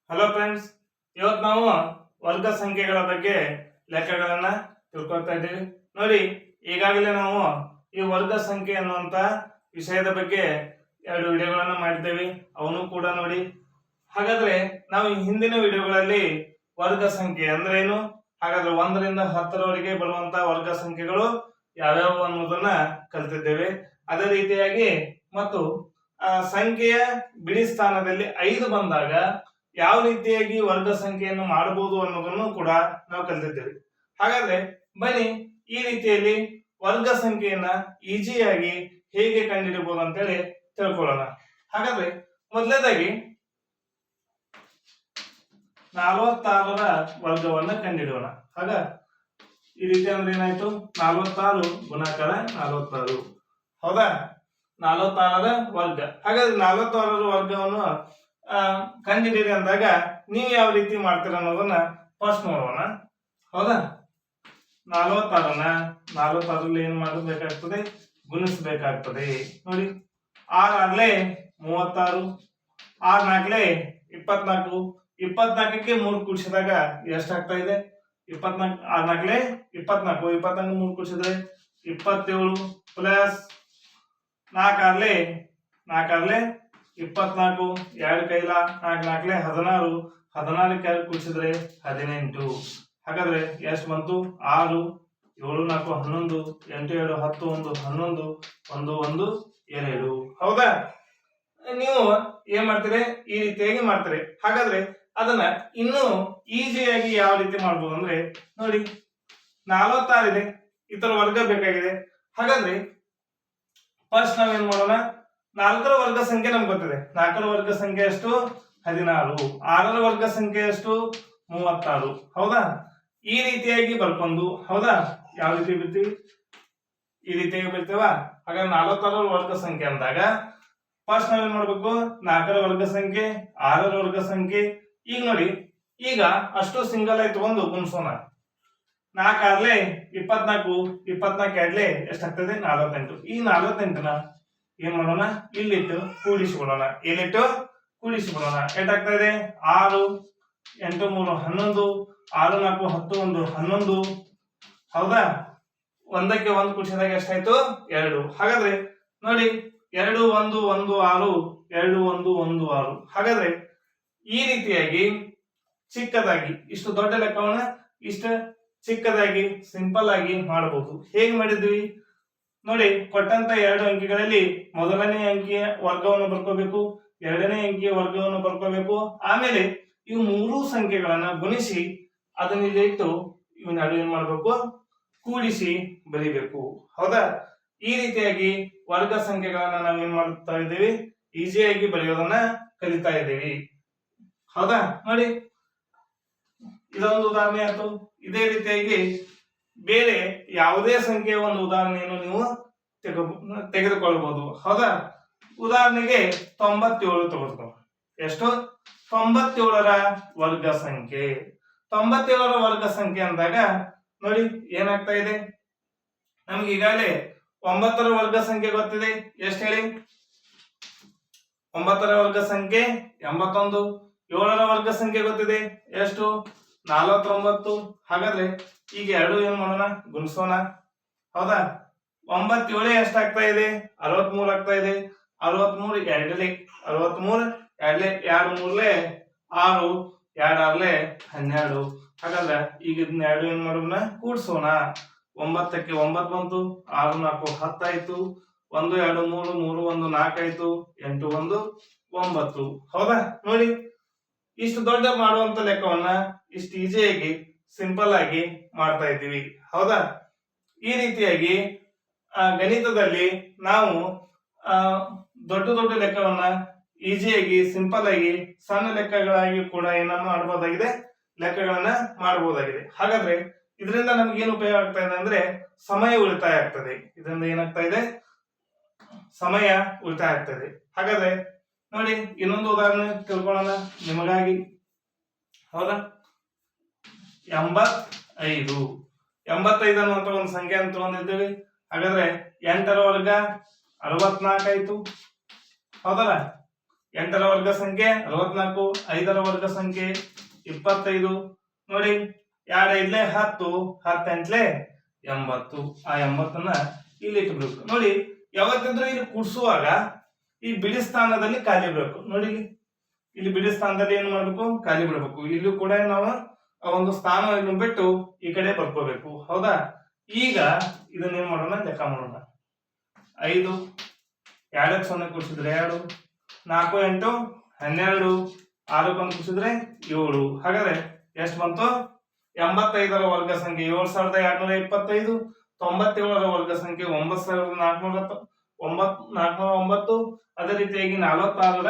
Hello friends, ಇವತ್ತು ನಾವು ವರ್ಗ ಸಂಖ್ಯೆಗಳ ಬಗ್ಗೆ ಲೆಕ್ಕಗಳನ್ನ ತಿಳ್ಕೊಳ್ತಾ ಇದ್ದೀವಿ. ನೋಡಿ, ಈಗಾಗಲೇ ನಾವು ಈ ವರ್ಗ ಸಂಖ್ಯೆ ಅನ್ನುವಂತ ವಿಷಯದ ಬಗ್ಗೆ 2 ವಿಡಿಯೋಗಳನ್ನ ಮಾಡಿದ್ದೇವೆ. ಅವನು ಕೂಡ ನೋಡಿ. ಹಾಗಾದ್ರೆ ನಾವು ಈ ಹಿಂದಿನ ವಿಡಿಯೋಗಳಲ್ಲಿ ವರ್ಗ ಸಂಖ್ಯೆ ಅಂದ್ರೆ ಏನು, ಹಾಗಾದ್ರೆ 1 ರಿಂದ 10ರವರೆಗೆ ಬರುವಂತ ವರ್ಗ ಸಂಖ್ಯೆಗಳು ಯಾವ್ಯಾವು ಅನ್ನೋದನ್ನ ಕಲಿತಿದ್ದೇವೆ. ಅದೇ ರೀತಿಯಾಗಿ ಮತ್ತು ಸಂಖ್ಯೆಯ ಬಿಡಿ ಸ್ಥಾನದಲ್ಲಿ 5 ಬಂದಾಗ ಯಾವ ರೀತಿಯಾಗಿ ವರ್ಗ ಸಂಖ್ಯೆಯನ್ನು ಮಾಡಬಹುದು ಅನ್ನೋದನ್ನು ಕೂಡ ನಾವು ಕಲಿತಿದ್ದೇವೆ. ಹಾಗಾದ್ರೆ ಬನ್ನಿ ಈ ರೀತಿಯಲ್ಲಿ ವರ್ಗ ಸಂಖ್ಯೆಯನ್ನ ಈಸಿಯಾಗಿ ಹೇಗೆ ಕಂಡುಹಿಡಿಯಬಹುದು ಅಂತ ಹೇಳಿ ತಿಳ್ಕೊಳ್ಳೋಣ. ಹಾಗಾದ್ರೆ ಮೊದಲನೇದಾಗಿ 46ರ ವರ್ಗವನ್ನ ಕಂಡುಹಿಡಿಯೋಣ. ಹಾಗ ಈ ರೀತಿ ಅಂದ್ರೆ ಏನಾಯ್ತು, 46 ಗುಣಾಕಾರ 46. ಹೌದಾ, 46ರ ವರ್ಗ. ಹಾಗಾದ್ರೆ 46ರ ವರ್ಗವನ್ನು ಕಂಡುಹಿಡಿಯಿರಿ ಅಂದಾಗ ನೀವು ಯಾವ ರೀತಿ ಮಾಡ್ತೀರ ಅನ್ನೋದನ್ನ ಫಸ್ಟ್ ನೋಡೋಣ. ಹೌದಾ, 46ರಲ್ಲಿ ಏನ್ ಮಾಡಬೇಕಾಗ್ತದೆ, ಗುಣಿಸಬೇಕಾಗ್ತದೆ. ನೋಡಿ, 6 ಆಗ್ಲೇ 36, 6 ನಾಲ್ಕಲೇ 24, 24ಕ್ಕೆ 3 ಕೂಡಿಸಿದಾಗ ಎಷ್ಟಾಗ್ತಾ ಇದೆ, 24. 6 ನಾಲ್ಕಲೇ 24, 24 3 ಕೂಡಿಸಿದ್ರೆ 27 ಪ್ಲಸ್ 4 ಆಗ್ಲೇ 24, 2 ಕೈಲ 4 ನಾಲ್ಕಲೇ 16, 16ಕ್ಕೆ 2 ಕೂಡಿಸಿದ್ರೆ 18. ಹಾಗಾದ್ರೆ ಎಷ್ಟು ಬಂತು, 6, 7 4 11, 8 2 10, 1 11, 1 1 2. ಹೌದಾ, ನೀವು ಏನ್ ಮಾಡ್ತೀರಿ, ಈ ರೀತಿಯಾಗಿ ಮಾಡ್ತೀರಿ. ಹಾಗಾದ್ರೆ ಅದನ್ನ ಇನ್ನೂ ಈಸಿಯಾಗಿ ಯಾವ ರೀತಿ ಮಾಡ್ಬೋದು ಅಂದ್ರೆ, ನೋಡಿ 46 ಇದೆ, ಇತರ ವರ್ಗ ಬೇಕಾಗಿದೆ. ಹಾಗಾದ್ರೆ ಫಸ್ಟ್ ನಾವೇನ್ ಮಾಡೋಣ, 4ರ ವರ್ಗ ಸಂಖ್ಯೆ ನಮ್ಗೆ ಗೊತ್ತಿದೆ. 4ರ ವರ್ಗ ಸಂಖ್ಯೆ ಎಷ್ಟು, 16. 6ರ ವರ್ಗ ಸಂಖ್ಯೆ ಎಷ್ಟು, 36. ಹೌದಾ, ಈ ರೀತಿಯಾಗಿ ಬರ್ಕೊಂಡು, ಹೌದಾ, ಯಾವ ರೀತಿ ಬಿಡ್ತೀವಿ, ಈ ರೀತಿಯಾಗಿ ಬಿಡ್ತೇವ. ಹಾಗಾದ್ರೆ 46ರ ವರ್ಗ ಸಂಖ್ಯೆ ಅಂದಾಗ ಫಸ್ಟ್ ನಾವೇನ್ ಮಾಡ್ಬೇಕು, 4ರ ವರ್ಗ ಸಂಖ್ಯೆ, 6ರ ವರ್ಗ ಸಂಖ್ಯೆ. ಈಗ ನೋಡಿ, ಈಗ ಅಷ್ಟು ಸಿಂಗಲ್ ಆಯ್ತು, ಒಂದು ಗುಣಿಸೋಣ. 4 ಆಗ್ಲೇ 24, 24 ಎರಡ್ಲೆ ಎಷ್ಟಾಗ್ತದೆ, 48. ಈ 48ನ ಏನ್ ಮಾಡೋಣ, ಇಲ್ಲಿಟ್ಟು ಕೂಡಿಸಿಬಿಡೋಣ. ಇಲ್ಲಿಟ್ಟು ಕೂಡಿಸಿಬಿಡೋಣ. ಎಷ್ಟಾಗ್ತಾ ಇದೆ, 6 8 3 11, 6 4 10 1 11. ಹೌದಾ, ಒಂದಕ್ಕೆ 1 ಕೂಡಿಸಿದಾಗ ಎಷ್ಟಾಯ್ತು, 2. ಹಾಗಾದ್ರೆ ನೋಡಿ, 2 1 1 6, 2 1 1 6. ಹಾಗಾದ್ರೆ ಈ ರೀತಿಯಾಗಿ ಚಿಕ್ಕದಾಗಿ ಇಷ್ಟು ದೊಡ್ಡ ಲೆಕ್ಕವನ್ನ ಇಷ್ಟ ಚಿಕ್ಕದಾಗಿ ಸಿಂಪಲ್ ಆಗಿ ಮಾಡಬಹುದು. ಹೇಗೆ ಮಾಡಿದ್ವಿ ನೋಡಿ, ಕೊಟ್ಟಂತ 2 ಅಂಕಿಗಳಲ್ಲಿ ಮೊದಲನೇ ಅಂಕಿಯ ವರ್ಗವನ್ನು ಬರ್ಕೋಬೇಕು, ಎರಡನೇ ಅಂಕಿಯ ವರ್ಗವನ್ನು ಬರ್ಕೋಬೇಕು. ಆಮೇಲೆ ಇವು 3 ಸಂಖ್ಯೆಗಳನ್ನ ಗುಣಿಸಿ ಅದನ್ನ ಇಲ್ಲಿ ಇಟ್ಟು ಇವನ್ನ ಏನ್ ಮಾಡ್ಬೇಕು, ಕೂಡಿಸಿ ಬರೀಬೇಕು. ಹೌದಾ, ಈ ರೀತಿಯಾಗಿ ವರ್ಗ ಸಂಖ್ಯೆಗಳನ್ನ ನಾವು ಏನ್ ಮಾಡ್ತಾ ಇದ್ದೀವಿ, ಈಸಿಯಾಗಿ ಬರೆಯೋದನ್ನ ಕಲಿತಾ ಇದ್ದೀವಿ. ಹೌದಾ, ನೋಡಿ ಇದೊಂದು ಉದಾಹರಣೆ ಆಯ್ತು. ಇದೇ ರೀತಿಯಾಗಿ ಬೇರೆ ಯಾವುದೇ ಸಂಖ್ಯೆಯ ಒಂದು ಉದಾಹರಣೆಯನ್ನು ನೀವು ತೆಗೆದುಕೊಳ್ಳಬಹುದು. ಹೌದಾ, ಉದಾಹರಣೆಗೆ 97 ತೆಗೆದುಕೊ. ಎಷ್ಟು, 97ರ ವರ್ಗ ಸಂಖ್ಯೆ. 97ರ ವರ್ಗ ಸಂಖ್ಯೆ ಅಂದಾಗ ನೋಡಿ ಏನಾಗ್ತಾ ಇದೆ, ನಮ್ಗೆ ಈಗಾಗಲೇ 9ರ ವರ್ಗ ಸಂಖ್ಯೆ ಗೊತ್ತಿದೆ. ಎಷ್ಟು ಹೇಳಿ, 9ರ ವರ್ಗ ಸಂಖ್ಯೆ 81. 7ರ ವರ್ಗ ಸಂಖ್ಯೆ ಗೊತ್ತಿದೆ, ಎಷ್ಟು, 49. ಹಾಗಾದ್ರೆ ಈಗ 2 ಏನ್ ಮಾಡೋಣ, ಗುಣಿಸೋಣ. ಹೌದಾ, 9 7 ಎಷ್ಟಾಗ್ತಾ ಇದೆ, 63 ಆಗ್ತಾ ಇದೆ. 63 ಎರಡಲೆ 63 ಎರಡಲೆ 2 3ಲೆ 6, 2 6ಲೆ 12. ಹಾಗಾದ್ರೆ ಈಗ ಇದನ್ನ 2 ಏನ್ ಮಾಡೋಣ, ಕೂಡ್ಸೋಣ. 9ಕ್ಕೆ 9 ಬಂತು, 6 4 10 ಆಯ್ತು. 1 2 3 3 1 4 ಆಯ್ತು. 8 1 9. ಹೌದಾ, ನೋಡಿ ಇಷ್ಟು ದೊಡ್ಡ ಮಾಡುವಂತ ಲೆಕ್ಕವನ್ನ ಇಷ್ಟು ಈಸಿಯಾಗಿ ಸಿಂಪಲ್ ಆಗಿ ಮಾಡ್ತಾ ಇದ್ದೀವಿ. ಹೌದಾ, ಈ ರೀತಿಯಾಗಿ ಗಣಿತದಲ್ಲಿ ನಾವು ದೊಡ್ಡ ದೊಡ್ಡ ಲೆಕ್ಕವನ್ನ ಈಸಿಯಾಗಿ ಸಿಂಪಲ್ ಆಗಿ ಸಣ್ಣ ಲೆಕ್ಕಗಳಾಗಿ ಕೂಡ ಏನನ್ನ ಮಾಡಬಹುದಾಗಿದೆ, ಲೆಕ್ಕಗಳನ್ನ ಮಾಡಬಹುದಾಗಿದೆ. ಹಾಗಾದ್ರೆ ಇದರಿಂದ ನಮ್ಗೆ ಏನು ಉಪಯೋಗ ಆಗ್ತಾ ಇದೆ ಅಂದ್ರೆ, ಸಮಯ ಉಳಿತಾಯ ಆಗ್ತದೆ. ಇದರಿಂದ ಏನಾಗ್ತಾ ಇದೆ, ಸಮಯ ಉಳಿತಾಯ ಆಗ್ತದೆ. ಹಾಗಾದ್ರೆ ನೋಡಿ ಇನ್ನೊಂದು ಉದಾಹರಣೆ ತಿಳ್ಕೊಳ್ಳೋಣ ನಿಮಗಾಗಿ. ಹೌದಾ, 85. 85 ಅನ್ನುವಂತ ಒಂದು ಸಂಖ್ಯೆ ಅಂತ ತಗೊಂಡಿದ್ದೀವಿ. ಹಾಗಾದ್ರೆ 8ರ ವರ್ಗ 64 ಆಯ್ತು. ಹೌದಲ್ಲ, 8ರ ವರ್ಗ ಸಂಖ್ಯೆ 64, 5ರ ವರ್ಗ ಸಂಖ್ಯೆ 25. ನೋಡಿ 2 5 10, 10 8 80. ಆ 80ನ್ನ ಇಲ್ಲಿ ಇಟ್ಬಿಡ್ಬೇಕು. ನೋಡಿ ಯಾವತ್ತಿದ್ರೂ ಇಲ್ಲಿ ಕೂಡಿಸುವಾಗ ಈ ಬಿಡಿ ಸ್ಥಾನದಲ್ಲಿ ಖಾಲಿ ಬಿಡಬೇಕು. ನೋಡಿ ಇಲ್ಲಿ ಬಿಡಿ ಸ್ಥಾನದಲ್ಲಿ ಏನು ಮಾಡ್ಬೇಕು, ಖಾಲಿ ಬಿಡಬೇಕು. ಇಲ್ಲೂ ಕೂಡ ನಾವು ಆ ಒಂದು ಸ್ಥಾನವನ್ನು ಬಿಟ್ಟು ಈ ಕಡೆ ಬರ್ಕೋಬೇಕು. ಹೌದಾ? ಈಗ ಇದನ್ನ ಏನ್ ಮಾಡೋಣ, ಲೆಕ್ಕ ಮಾಡೋಣ. 5 2ಕ್ಕೆ 0 ಕೂಡಿಸಿದ್ರೆ 2, 4 8 12, 6ಕ್ಕೆ 1 ಕೂಡಿಸಿದ್ರೆ 7. ಹಾಗಾದ್ರೆ ಎಷ್ಟು ಬಂತು? 85ರ ವರ್ಗ ಸಂಖ್ಯೆ 7225, 97ರ ವರ್ಗ ಸಂಖ್ಯೆ 9409, ಅದೇ ರೀತಿಯಾಗಿ 46ರ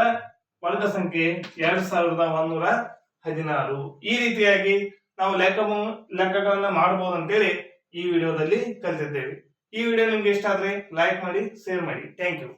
ವರ್ಗ ಸಂಖ್ಯೆ 2116. ಈ ರೀತಿಯಾಗಿ ನಾವು ಲೆಕ್ಕಗಳನ್ನ ಮಾಡಬಹುದು ಅಂತೇಳಿ ಈ ವಿಡಿಯೋದಲ್ಲಿ ಕಲಿತಿದ್ದೇವೆ. ಈ ವಿಡಿಯೋ ನಿಮ್ಗೆ ಇಷ್ಟ ಆದ್ರೆ ಲೈಕ್ ಮಾಡಿ, ಶೇರ್ ಮಾಡಿ. Thank you.